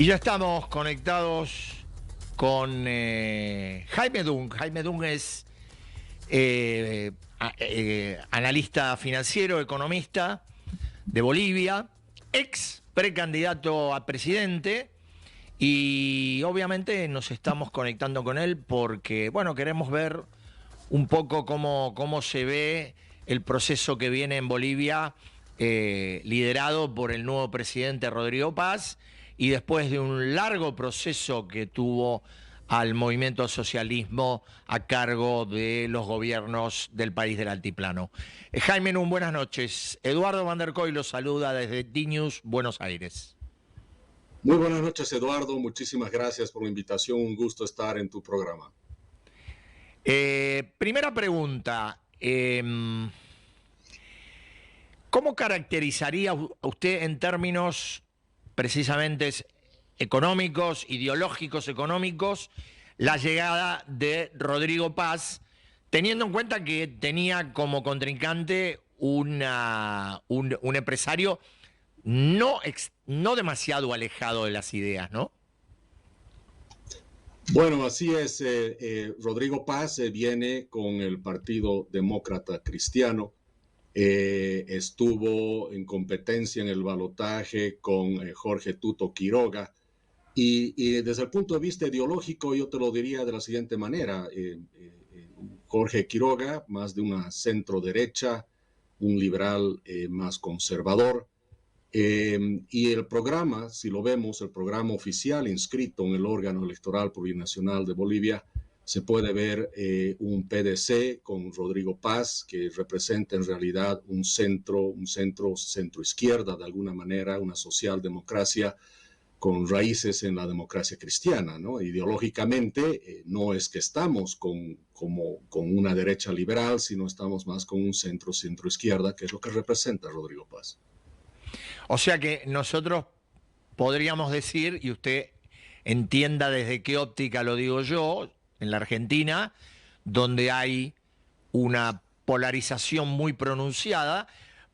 Y ya estamos conectados con Jaime Dung. Jaime Dung es analista financiero, economista de Bolivia, ex precandidato a presidente, y obviamente nos estamos conectando con él porque, bueno, queremos ver un poco cómo se ve el proceso que viene en Bolivia, liderado por el nuevo presidente Rodrigo Paz, y después de un largo proceso que tuvo al movimiento socialismo a cargo de los gobiernos del país del altiplano. Jaime Nun, buenas noches. Eduardo Van der Koy lo saluda desde D-News, Buenos Aires. Muy buenas noches, Eduardo. Muchísimas gracias por la invitación. Un gusto estar en tu programa. Primera pregunta. ¿Cómo caracterizaría usted en términos precisamente económicos, ideológicos económicos, la llegada de Rodrigo Paz, teniendo en cuenta que tenía como contrincante un empresario no demasiado alejado de las ideas, ¿no? Bueno, así es. Rodrigo Paz viene con el Partido Demócrata Cristiano. Estuvo en competencia en el balotaje con Jorge Tuto Quiroga. Y desde el punto de vista ideológico, yo te lo diría de la siguiente manera. Jorge Quiroga, más de una centro derecha, un liberal más conservador. Y el programa, si lo vemos, el programa oficial inscrito en el órgano electoral plurinacional de Bolivia, se puede ver un PDC con Rodrigo Paz, que representa en realidad un centro izquierda de alguna manera, una socialdemocracia con raíces en la democracia cristiana, ¿no? Ideológicamente no es que estamos con una derecha liberal, sino estamos más con un centro izquierda, que es lo que representa Rodrigo Paz. O sea que nosotros podríamos decir, y usted entienda desde qué óptica lo digo yo, en la Argentina, donde hay una polarización muy pronunciada,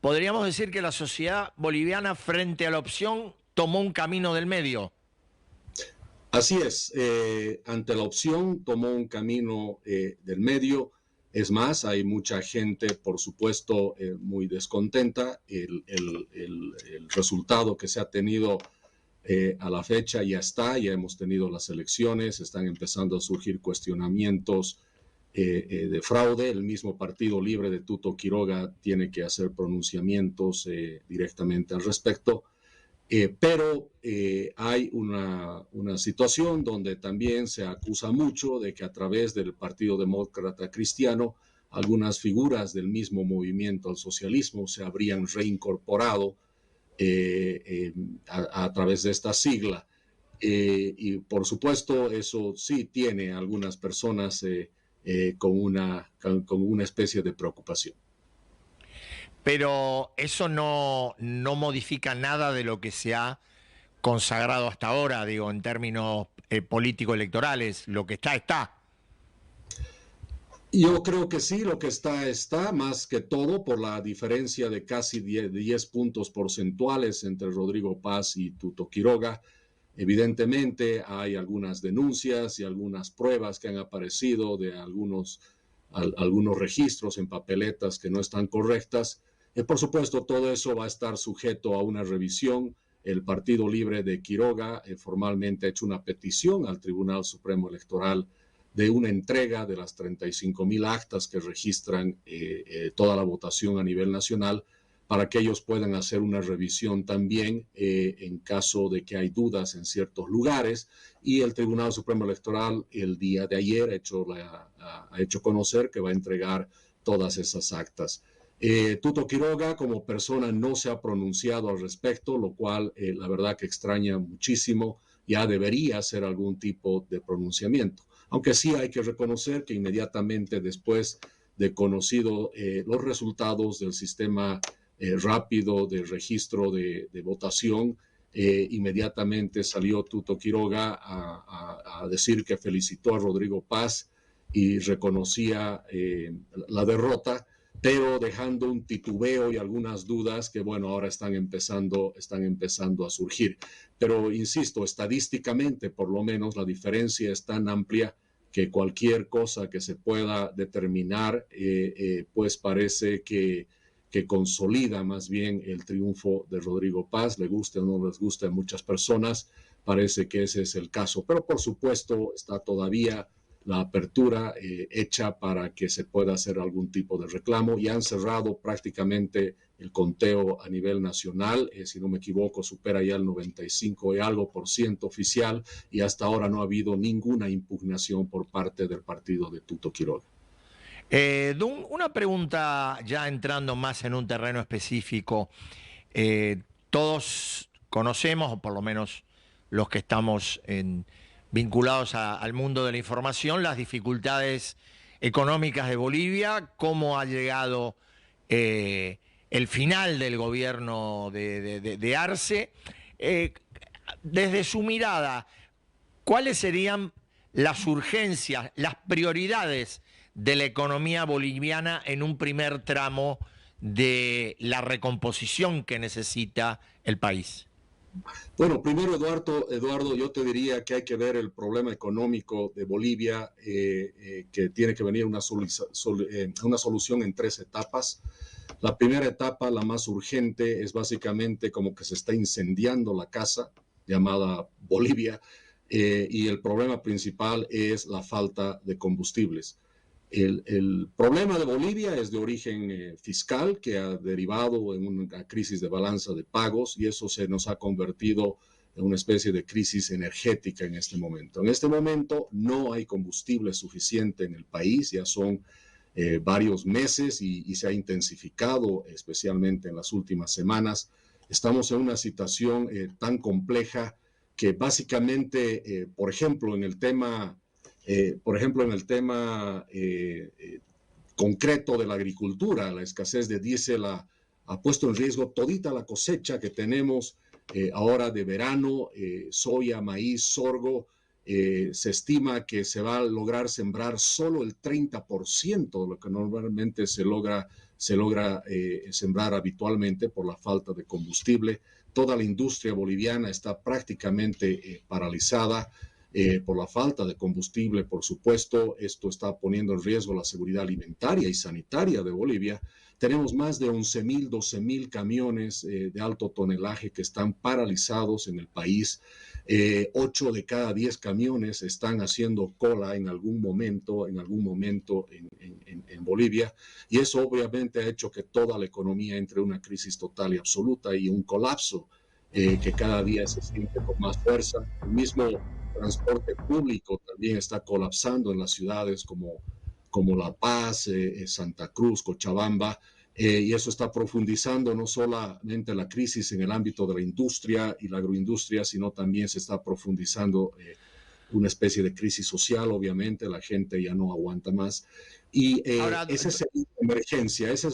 podríamos decir que la sociedad boliviana frente a la opción tomó un camino del medio. Así es, ante la opción tomó un camino del medio. Es más, hay mucha gente, por supuesto, muy descontenta. El resultado que se ha tenido a la fecha ya hemos tenido las elecciones, están empezando a surgir cuestionamientos de fraude. El mismo Partido Libre de Tuto Quiroga tiene que hacer pronunciamientos directamente al respecto. Pero hay una situación donde también se acusa mucho de que a través del Partido Demócrata Cristiano algunas figuras del mismo movimiento al socialismo se habrían reincorporado a través de esta sigla. Y por supuesto eso sí tiene algunas personas con una especie de preocupación. Pero eso no modifica nada de lo que se ha consagrado hasta ahora, digo, en términos político-electorales. Lo que está. Yo creo que sí, lo que está, más que todo por la diferencia de casi 10 puntos porcentuales entre Rodrigo Paz y Tuto Quiroga. Evidentemente hay algunas denuncias y algunas pruebas que han aparecido de algunos registros en papeletas que no están correctas. Por supuesto, todo eso va a estar sujeto a una revisión. El Partido Libre de Quiroga formalmente ha hecho una petición al Tribunal Supremo Electoral de una entrega de las 35,000 actas que registran toda la votación a nivel nacional, para que ellos puedan hacer una revisión también en caso de que hay dudas en ciertos lugares. Y el Tribunal Supremo Electoral el día de ayer ha hecho conocer que va a entregar todas esas actas. Tuto Quiroga como persona no se ha pronunciado al respecto, lo cual la verdad que extraña muchísimo. Ya debería hacer algún tipo de pronunciamiento. Aunque sí hay que reconocer que inmediatamente después de conocido los resultados del sistema rápido de registro de votación, inmediatamente salió Tuto Quiroga a decir que felicitó a Rodrigo Paz y reconocía la derrota, pero dejando un titubeo y algunas dudas que, bueno, ahora están empezando a surgir. Pero, insisto, estadísticamente, por lo menos, la diferencia es tan amplia que cualquier cosa que se pueda determinar, pues parece que consolida más bien el triunfo de Rodrigo Paz, le guste o no les guste a muchas personas, parece que ese es el caso. Pero, por supuesto, está todavía la apertura hecha para que se pueda hacer algún tipo de reclamo. Ya han cerrado prácticamente el conteo a nivel nacional, si no me equivoco, supera ya el 95 y algo por ciento oficial, y hasta ahora no ha habido ninguna impugnación por parte del partido de Tuto Quiroga. Dun, una pregunta ya entrando más en un terreno específico. Todos conocemos, o por lo menos los que estamos vinculados al mundo de la información, las dificultades económicas de Bolivia, cómo ha llegado el final del gobierno de Arce. Desde su mirada, ¿cuáles serían las urgencias, las prioridades de la economía boliviana en un primer tramo de la recomposición que necesita el país? Bueno, primero, Eduardo, yo te diría que hay que ver el problema económico de Bolivia, que tiene que venir una solución en 3 etapas. La primera etapa, la más urgente, es básicamente como que se está incendiando la casa llamada Bolivia, y el problema principal es la falta de combustibles. El problema de Bolivia es de origen fiscal, que ha derivado en una crisis de balanza de pagos, y eso se nos ha convertido en una especie de crisis energética en este momento. En este momento no hay combustible suficiente en el país, ya son varios meses y se ha intensificado, especialmente en las últimas semanas. Estamos en una situación tan compleja que básicamente, por ejemplo, en el tema concreto de la agricultura, la escasez de diésel ha puesto en riesgo todita la cosecha que tenemos ahora de verano, soya, maíz, sorgo. Se estima que se va a lograr sembrar solo el 30% de lo que normalmente se logra sembrar habitualmente por la falta de combustible. Toda la industria boliviana está prácticamente paralizada. Por la falta de combustible, por supuesto. Esto está poniendo en riesgo la seguridad alimentaria y sanitaria de Bolivia. Tenemos más de 11.000, 12.000 camiones de alto tonelaje que están paralizados en el país. 8 de cada 10 camiones están haciendo cola en algún momento en Bolivia, y eso obviamente ha hecho que toda la economía entre en una crisis total y absoluta y un colapso que cada día se siente con más fuerza. El mismo transporte público también está colapsando en las ciudades como La Paz, Santa Cruz, Cochabamba, y eso está profundizando no solamente la crisis en el ámbito de la industria y la agroindustria, sino también se está profundizando una especie de crisis social. Obviamente la gente ya no aguanta más. Y Ahora, esa es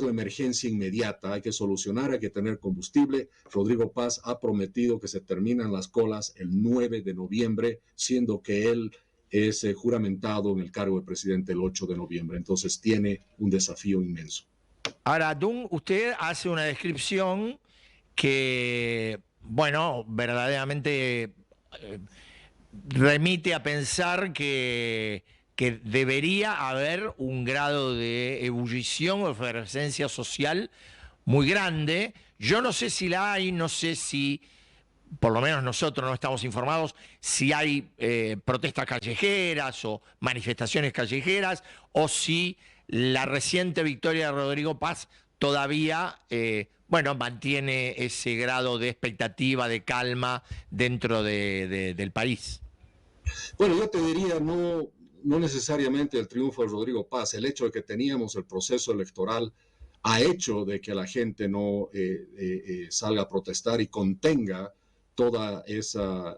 la emergencia inmediata. Hay que solucionar, hay que tener combustible. Rodrigo Paz ha prometido que se terminan las colas el 9 de noviembre, siendo que él es juramentado en el cargo de presidente el 8 de noviembre. Entonces tiene un desafío inmenso. ahora, Dun, usted hace una descripción que, bueno, verdaderamente remite a pensar que debería haber un grado de ebullición o efervescencia social muy grande. Yo no sé si la hay, no sé si, por lo menos nosotros no estamos informados, si hay protestas callejeras o manifestaciones callejeras, o si la reciente victoria de Rodrigo Paz todavía, bueno, mantiene ese grado de expectativa, de calma dentro del país. Bueno, yo te diría, no necesariamente el triunfo de Rodrigo Paz. El hecho de que teníamos el proceso electoral ha hecho de que la gente no salga a protestar y contenga toda esa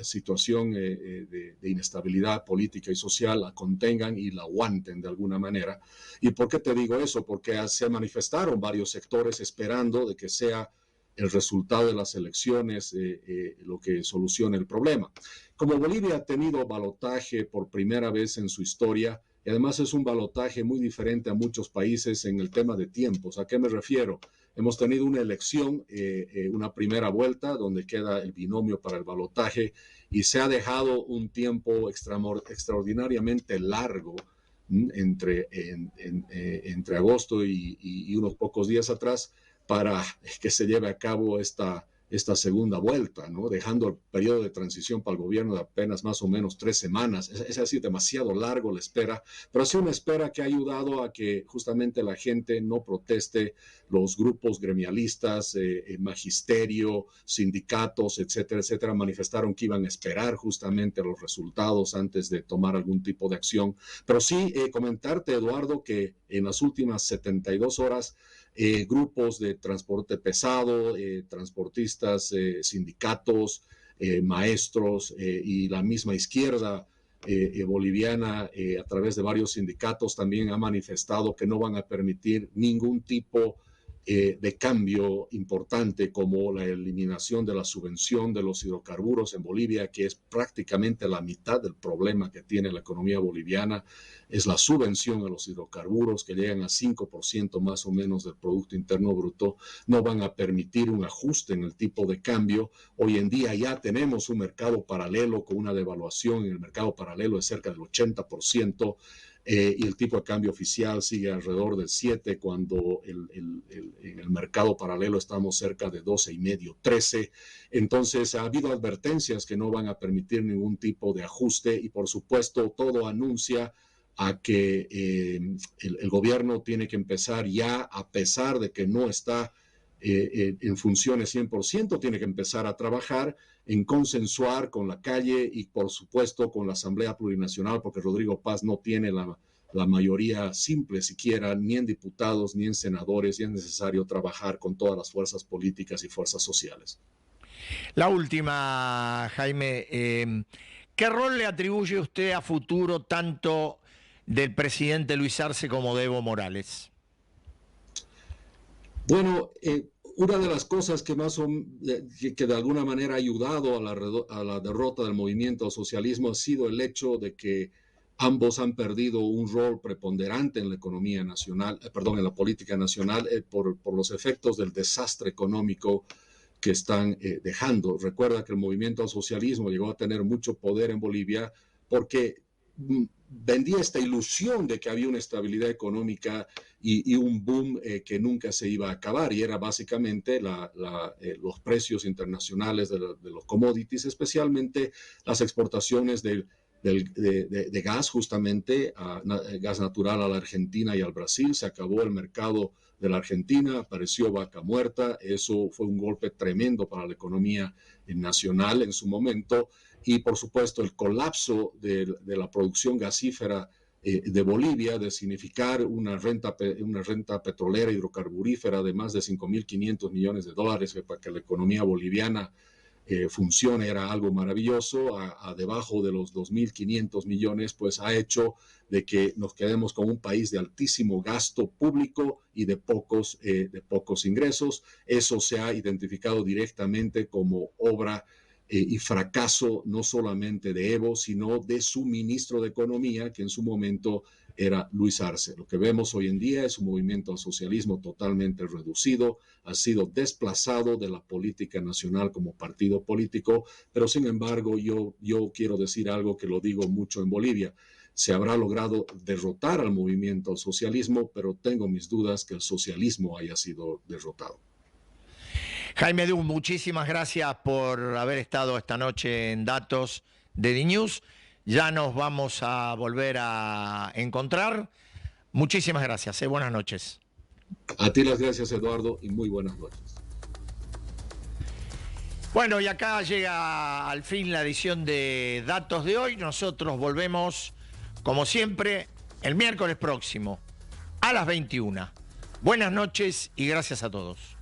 situación de inestabilidad política y social, la contengan y la aguanten de alguna manera. ¿Y por qué te digo eso? Porque se manifestaron varios sectores esperando de que sea el resultado de las elecciones lo que solucione el problema. Como Bolivia ha tenido balotaje por primera vez en su historia, Y además es un balotaje muy diferente a muchos países en el tema de tiempos. ¿A qué me refiero? Hemos tenido una elección, una primera vuelta, donde queda el binomio para el balotaje, y se ha dejado un tiempo extraordinariamente largo entre agosto y unos pocos días atrás para que se lleve a cabo esta segunda vuelta, ¿no? Dejando el periodo de transición para el gobierno de apenas más o menos 3 semanas. Es así, demasiado largo la espera, pero sí una espera que ha ayudado a que justamente la gente no proteste. Los grupos gremialistas, magisterio, sindicatos, etcétera, etcétera, manifestaron que iban a esperar justamente los resultados antes de tomar algún tipo de acción. Pero sí, comentarte, Eduardo, que en las últimas 72 horas, grupos de transporte pesado, transportistas, sindicatos, maestros y la misma izquierda boliviana, a través de varios sindicatos, también ha manifestado que no van a permitir ningún tipo de cambio importante, como la eliminación de la subvención de los hidrocarburos en Bolivia, que es prácticamente la mitad del problema que tiene la economía boliviana. Es la subvención a los hidrocarburos, que llegan a 5% más o menos del Producto Interno Bruto. No van a permitir un ajuste en el tipo de cambio. Hoy en día ya tenemos un mercado paralelo con una devaluación en el mercado paralelo de cerca del 80%. Y el tipo de cambio oficial sigue alrededor del 7, cuando en el mercado paralelo estamos cerca de 12,5, 13. Entonces ha habido advertencias que no van a permitir ningún tipo de ajuste, y por supuesto todo anuncia a que el gobierno tiene que empezar ya, a pesar de que no está en funciones 100%, tiene que empezar a trabajar en consensuar con la calle y por supuesto con la Asamblea Plurinacional, porque Rodrigo Paz no tiene la mayoría simple siquiera, ni en diputados ni en senadores, y es necesario trabajar con todas las fuerzas políticas y fuerzas sociales. La última, Jaime, ¿qué rol le atribuye usted a futuro tanto del presidente Luis Arce como de Evo Morales? Bueno, una de las cosas que que de alguna manera ha ayudado a la derrota del movimiento al socialismo ha sido el hecho de que ambos han perdido un rol preponderante en la economía nacional, en la política nacional, por los efectos del desastre económico que están dejando. Recuerda que el movimiento al socialismo llegó a tener mucho poder en Bolivia porque vendía esta ilusión de que había una estabilidad económica y un boom que nunca se iba a acabar, y era básicamente los precios internacionales de los commodities, especialmente las exportaciones de gas, justamente gas natural a la Argentina y al Brasil. Se acabó el mercado de la Argentina, apareció vaca muerta. Eso fue un golpe tremendo para la economía nacional en su momento. Y por supuesto el colapso de la producción gasífera de Bolivia, de significar una renta petrolera hidrocarburífera de más de $5.500 millones para que la economía boliviana funcione, era algo maravilloso. A debajo de los 2.500 millones, pues ha hecho de que nos quedemos con un país de altísimo gasto público y de pocos ingresos. Eso se ha identificado directamente como obra y fracaso no solamente de Evo, sino de su ministro de Economía, que en su momento era Luis Arce. Lo que vemos hoy en día es un movimiento al socialismo totalmente reducido, ha sido desplazado de la política nacional como partido político, pero sin embargo yo quiero decir algo que lo digo mucho en Bolivia. Se habrá logrado derrotar al movimiento al socialismo, pero tengo mis dudas que el socialismo haya sido derrotado. Jaime Dú, muchísimas gracias por haber estado esta noche en Datos de DNews. Ya nos vamos a volver a encontrar. Muchísimas gracias. Buenas noches. A ti las gracias, Eduardo, y muy buenas noches. Bueno, y acá llega al fin la edición de Datos de hoy. Nosotros volvemos, como siempre, el miércoles próximo a las 21. Buenas noches y gracias a todos.